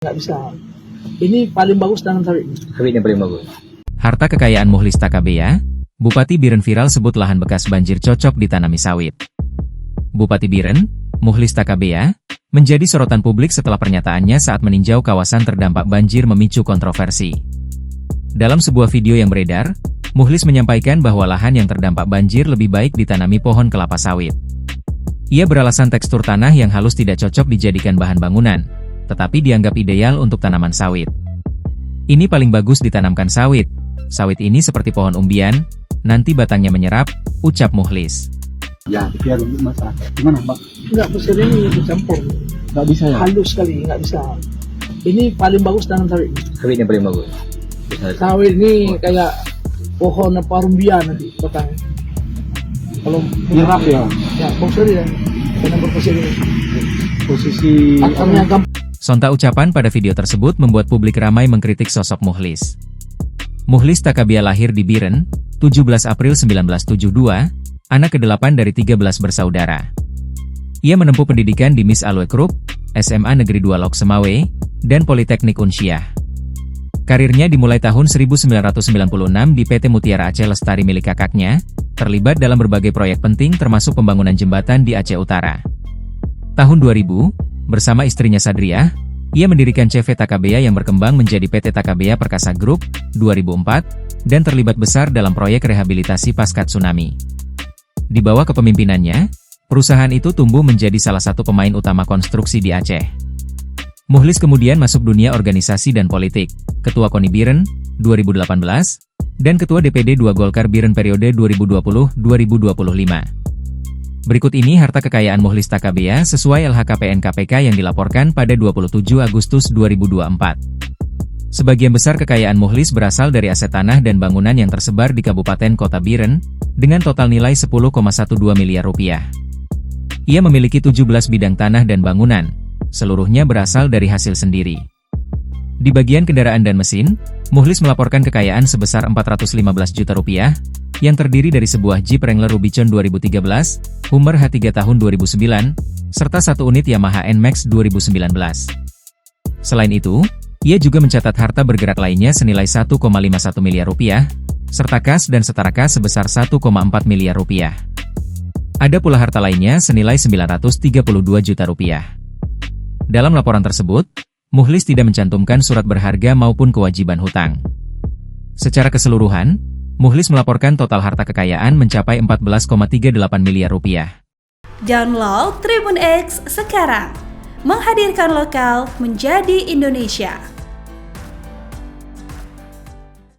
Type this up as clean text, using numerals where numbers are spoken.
Nggak bisa. Ini paling bagus tanam sawit. Sawit yang paling bagus. Harta kekayaan Mukhlis Takabea, Bupati Biren viral sebut lahan bekas banjir cocok ditanami sawit. Bupati Biren, Mukhlis Takabea, menjadi sorotan publik setelah pernyataannya saat meninjau kawasan terdampak banjir memicu kontroversi. Dalam sebuah video yang beredar, Mukhlis menyampaikan bahwa lahan yang terdampak banjir lebih baik ditanami pohon kelapa sawit. Ia beralasan tekstur tanah yang halus tidak cocok dijadikan bahan bangunan, tetapi dianggap ideal untuk tanaman sawit. Ini paling bagus ditanamkan sawit. Sawit ini seperti pohon umbian, nanti batangnya menyerap, ucap Mukhlis. Ya, biar masalah. Gimana, Pak? Nggak bisa ini dicampur. Nggak bisa ya? Halus sekali, nggak bisa. Ini paling bagus tanam sawit. Sawit yang paling bagus. Sawit ini kayak pohon parumbian nanti batangnya. Kalau Nyerap ya? Ya, bagus ya. Karena berposisi Posisi akarnya gampang. Sontak ucapan pada video tersebut membuat publik ramai mengkritik sosok Mukhlis. Mukhlis Takabea lahir di Biren, 17 April 1972, anak ke-8 dari 13 bersaudara. Ia menempuh pendidikan di Miss Alwe Krupp, SMA Negeri 2 Lok Semawe, dan Politeknik Unsyah. Karirnya dimulai tahun 1996 di PT Mutiara Aceh Lestari milik kakaknya, terlibat dalam berbagai proyek penting termasuk pembangunan jembatan di Aceh Utara. Tahun 2000, bersama istrinya Sadriah, ia mendirikan CV Takabea yang berkembang menjadi PT Takabea Perkasa Group, 2004, dan terlibat besar dalam proyek rehabilitasi pasca tsunami. Di bawah kepemimpinannya, perusahaan itu tumbuh menjadi salah satu pemain utama konstruksi di Aceh. Mukhlis kemudian masuk dunia organisasi dan politik, Ketua KONI Biren, 2018, dan Ketua DPD 2 Golkar Biren periode 2020-2025. Berikut ini harta kekayaan Mukhlis Takabea sesuai LHKPN KPK yang dilaporkan pada 27 Agustus 2024. Sebagian besar kekayaan Mukhlis berasal dari aset tanah dan bangunan yang tersebar di Kabupaten Kota Biren, dengan total nilai 10,12 miliar rupiah. Ia memiliki 17 bidang tanah dan bangunan, seluruhnya berasal dari hasil sendiri. Di bagian kendaraan dan mesin, Mukhlis melaporkan kekayaan sebesar 415 juta rupiah, yang terdiri dari sebuah Jeep Wrangler Rubicon 2013, Hummer H3 tahun 2009, serta satu unit Yamaha NMAX 2019. Selain itu, ia juga mencatat harta bergerak lainnya senilai 1,51 miliar rupiah, serta kas dan setara kas sebesar 1,4 miliar rupiah. Ada pula harta lainnya senilai 932 juta rupiah. Dalam laporan tersebut, Mukhlis tidak mencantumkan surat berharga maupun kewajiban hutang. Secara keseluruhan, Mukhlis melaporkan total harta kekayaan mencapai 14,38 miliar rupiah. Download Tribun X sekarang, menghadirkan lokal menjadi Indonesia.